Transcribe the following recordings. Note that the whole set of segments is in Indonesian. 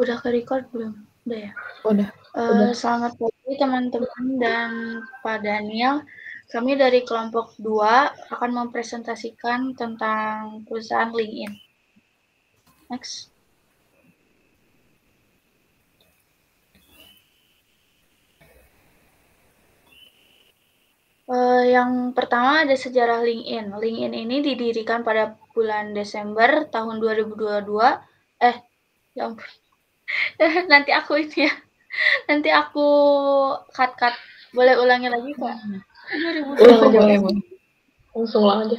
Udah ke-record belum? Udah ya? Udah. Selamat pagi teman-teman dan Pak Daniel. Kami dari kelompok 2 akan mempresentasikan tentang perusahaan LinkedIn. Next. Yang pertama ada sejarah LinkedIn. LinkedIn ini didirikan pada bulan Desember tahun 2022. Ya ampun. Nanti aku ini ya. Nanti aku cut. Boleh ulangi lagi, Kak? 2022. Boleh. Langsung lah aja.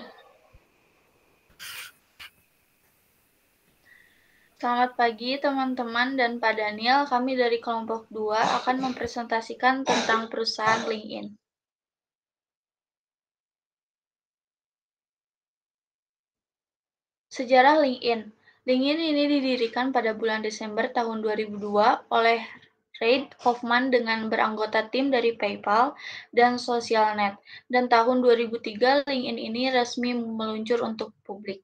Selamat pagi teman-teman dan Pak Daniel, kami dari kelompok 2 akan mempresentasikan tentang perusahaan LinkedIn. Sejarah LinkedIn. LinkedIn ini didirikan pada bulan Desember tahun 2002 oleh Reid Hoffman dengan beranggota tim dari PayPal dan SocialNet. Dan tahun 2003 LinkedIn ini resmi meluncur untuk publik.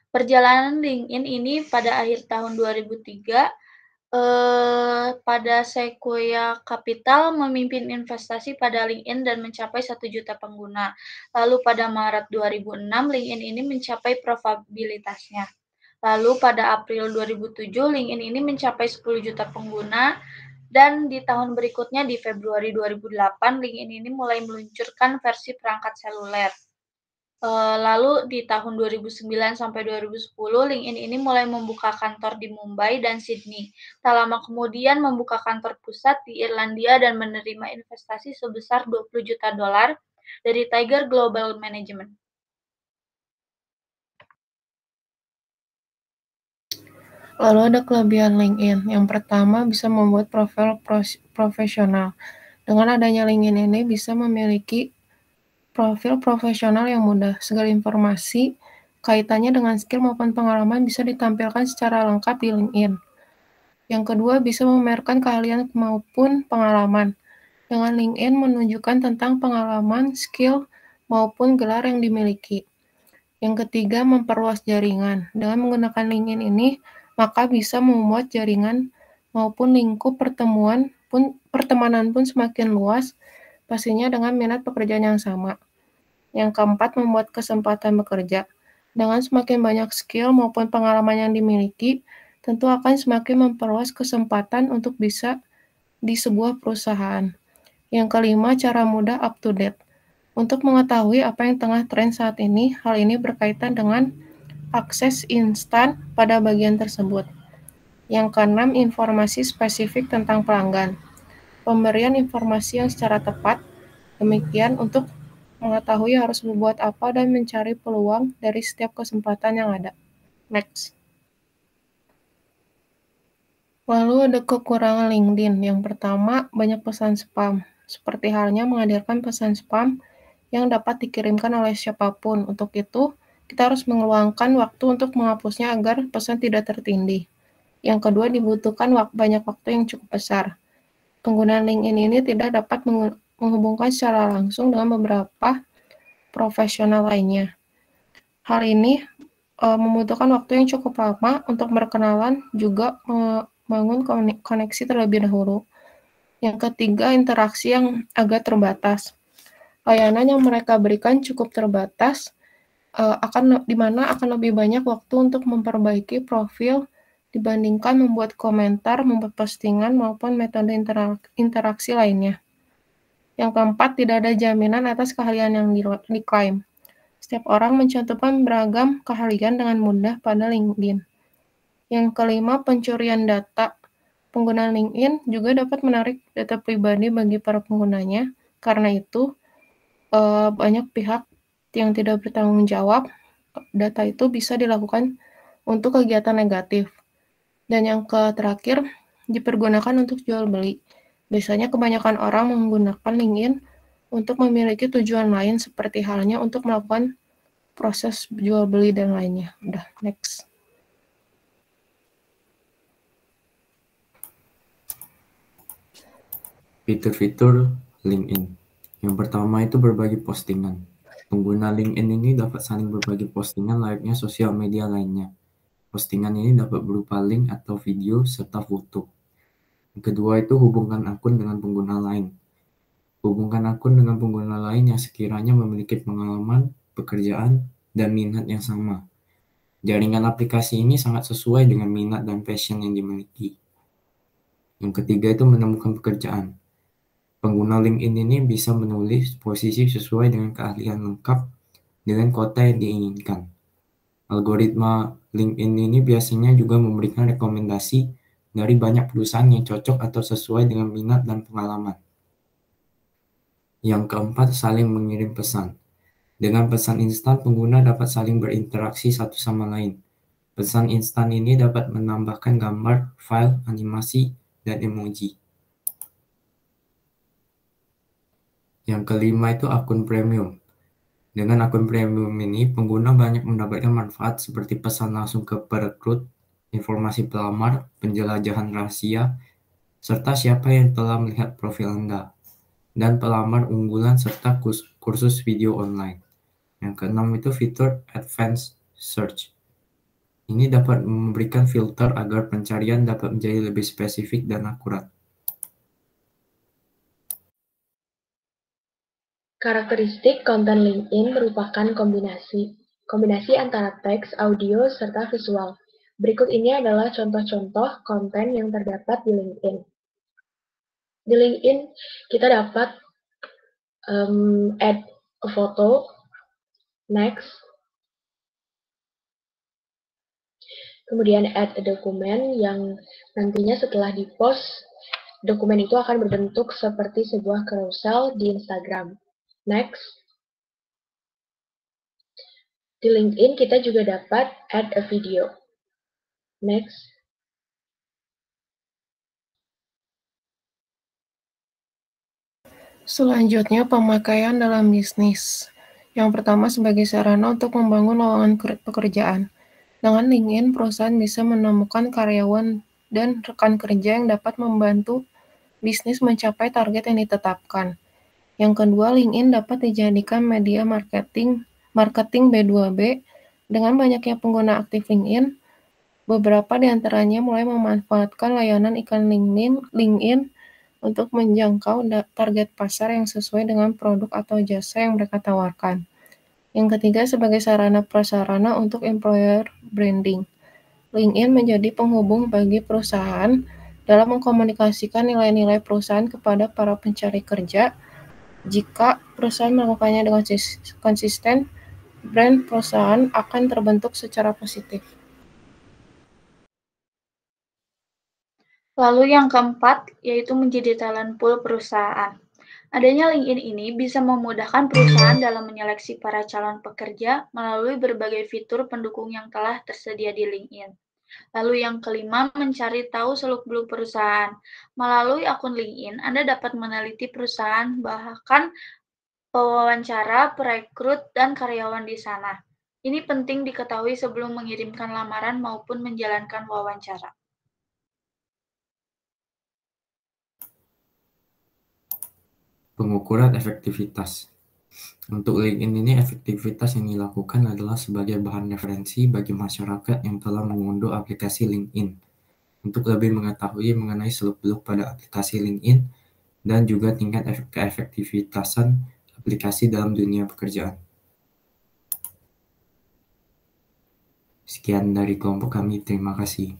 Perjalanan LinkedIn ini pada akhir tahun 2003 pada Sequoia Capital memimpin investasi pada LinkedIn dan mencapai 1 juta pengguna. Lalu pada Maret 2006, LinkedIn ini mencapai profitabilitasnya. Lalu pada April 2007, LinkedIn ini mencapai 10 juta pengguna. Dan di tahun berikutnya, di Februari 2008, LinkedIn ini mulai meluncurkan versi perangkat seluler. Lalu di tahun 2009 sampai 2010, LinkedIn ini mulai membuka kantor di Mumbai dan Sydney. Tak lama kemudian membuka kantor pusat di Irlandia dan menerima investasi sebesar $20 juta dari Tiger Global Management. Lalu ada kelebihan LinkedIn. Yang pertama, bisa membuat profil profesional. Dengan adanya LinkedIn ini bisa memiliki profil profesional yang mudah. Segala informasi kaitannya dengan skill maupun pengalaman bisa ditampilkan secara lengkap di LinkedIn. Yang kedua, bisa memamerkan keahlian maupun pengalaman. Dengan LinkedIn menunjukkan tentang pengalaman, skill, maupun gelar yang dimiliki. Yang ketiga, memperluas jaringan. Dengan menggunakan LinkedIn ini, maka bisa membuat jaringan maupun lingkup pertemanan pun semakin luas, pastinya dengan minat pekerjaan yang sama. Yang keempat, membuat kesempatan bekerja. Dengan semakin banyak skill maupun pengalaman yang dimiliki, tentu akan semakin memperluas kesempatan untuk bisa di sebuah perusahaan. Yang kelima, cara mudah up to date. Untuk mengetahui apa yang tengah tren saat ini, hal ini berkaitan dengan akses instan pada bagian tersebut. Yang keenam, informasi spesifik tentang pelanggan. Pemberian informasi yang secara tepat, demikian untuk mengetahui harus berbuat apa dan mencari peluang dari setiap kesempatan yang ada. Next. Lalu ada kekurangan LinkedIn. Yang pertama, banyak pesan spam. Seperti halnya menghadirkan pesan spam yang dapat dikirimkan oleh siapapun. Untuk itu, kita harus mengeluangkan waktu untuk menghapusnya agar pesan tidak tertindih. Yang kedua, dibutuhkan banyak waktu yang cukup besar. Penggunaan LinkedIn ini tidak dapat menghubungkan secara langsung dengan beberapa profesional lainnya. Hal ini membutuhkan waktu yang cukup lama untuk berkenalan, juga membangun koneksi terlebih dahulu. Yang ketiga, interaksi yang agak terbatas. Layanan yang mereka berikan cukup terbatas, di mana akan lebih banyak waktu untuk memperbaiki profil dibandingkan membuat komentar, membuat postingan, maupun metode interaksi lainnya. Yang keempat, tidak ada jaminan atas keahlian yang diklaim. Setiap orang mencantumkan beragam keahlian dengan mudah pada LinkedIn. Yang kelima, pencurian data. Penggunaan LinkedIn juga dapat menarik data pribadi bagi para penggunanya. Karena itu, banyak pihak yang tidak bertanggung jawab, data itu bisa dilakukan untuk kegiatan negatif. Dan yang terakhir, dipergunakan untuk jual beli. Biasanya kebanyakan orang menggunakan LinkedIn untuk memiliki tujuan lain, seperti halnya untuk melakukan proses jual beli dan lainnya. Udah, next. Fitur-fitur LinkedIn. Yang pertama itu berbagi postingan. Pengguna LinkedIn ini dapat saling berbagi postingan layaknya sosial media lainnya. Postingan ini dapat berupa link atau video serta foto. Yang kedua itu hubungkan akun dengan pengguna lain. Hubungkan akun dengan pengguna lain yang sekiranya memiliki pengalaman, pekerjaan, dan minat yang sama. Jaringan aplikasi ini sangat sesuai dengan minat dan passion yang dimiliki. Yang ketiga itu menemukan pekerjaan. Pengguna LinkedIn ini bisa menulis posisi sesuai dengan keahlian lengkap dengan kota yang diinginkan. Algoritma LinkedIn ini biasanya juga memberikan rekomendasi dari banyak perusahaan yang cocok atau sesuai dengan minat dan pengalaman. Yang keempat, saling mengirim pesan. Dengan pesan instan, pengguna dapat saling berinteraksi satu sama lain. Pesan instan ini dapat menambahkan gambar, file, animasi, dan emoji. Yang kelima itu akun premium. Dengan akun premium ini, pengguna banyak mendapatkan manfaat seperti pesan langsung ke perekrut, informasi pelamar, penjelajahan rahasia, serta siapa yang telah melihat profil Anda, dan pelamar unggulan serta kursus video online. Yang keenam itu fitur Advanced Search. Ini dapat memberikan filter agar pencarian dapat menjadi lebih spesifik dan akurat. Karakteristik konten LinkedIn merupakan kombinasi antara teks, audio, serta visual. Berikut ini adalah contoh-contoh konten yang terdapat di LinkedIn. Di LinkedIn, kita dapat add a photo, next, kemudian add a dokumen yang nantinya setelah di-post, dokumen itu akan berbentuk seperti sebuah carousel di Instagram. Next. Di LinkedIn kita juga dapat add a video. Next. Selanjutnya, pemakaian dalam bisnis. Yang pertama, sebagai sarana untuk membangun lowongan pekerjaan. Dengan LinkedIn, perusahaan bisa menemukan karyawan dan rekan kerja yang dapat membantu bisnis mencapai target yang ditetapkan. Yang kedua, LinkedIn dapat dijadikan media marketing B2B. Dengan banyaknya pengguna aktif LinkedIn, beberapa di antaranya mulai memanfaatkan layanan iklan LinkedIn untuk menjangkau target pasar yang sesuai dengan produk atau jasa yang mereka tawarkan. Yang ketiga, sebagai sarana-prasarana untuk employer branding. LinkedIn menjadi penghubung bagi perusahaan dalam mengkomunikasikan nilai-nilai perusahaan kepada para pencari kerja. Jika perusahaan melakukannya dengan konsisten, brand perusahaan akan terbentuk secara positif. Lalu yang keempat, yaitu menjadi talent pool perusahaan. Adanya LinkedIn ini bisa memudahkan perusahaan dalam menyeleksi para calon pekerja melalui berbagai fitur pendukung yang telah tersedia di LinkedIn. Lalu yang kelima, mencari tahu seluk-beluk perusahaan. Melalui akun LinkedIn, Anda dapat meneliti perusahaan, bahkan pewawancara, perekrut, dan karyawan di sana. Ini penting diketahui sebelum mengirimkan lamaran maupun menjalankan wawancara. Pengukuran efektivitas. Untuk LinkedIn ini, efektivitas yang dilakukan adalah sebagai bahan referensi bagi masyarakat yang telah mengunduh aplikasi LinkedIn untuk lebih mengetahui mengenai seluk-beluk pada aplikasi LinkedIn dan juga tingkat keefektivitasan aplikasi dalam dunia pekerjaan. Sekian dari kelompok kami, terima kasih.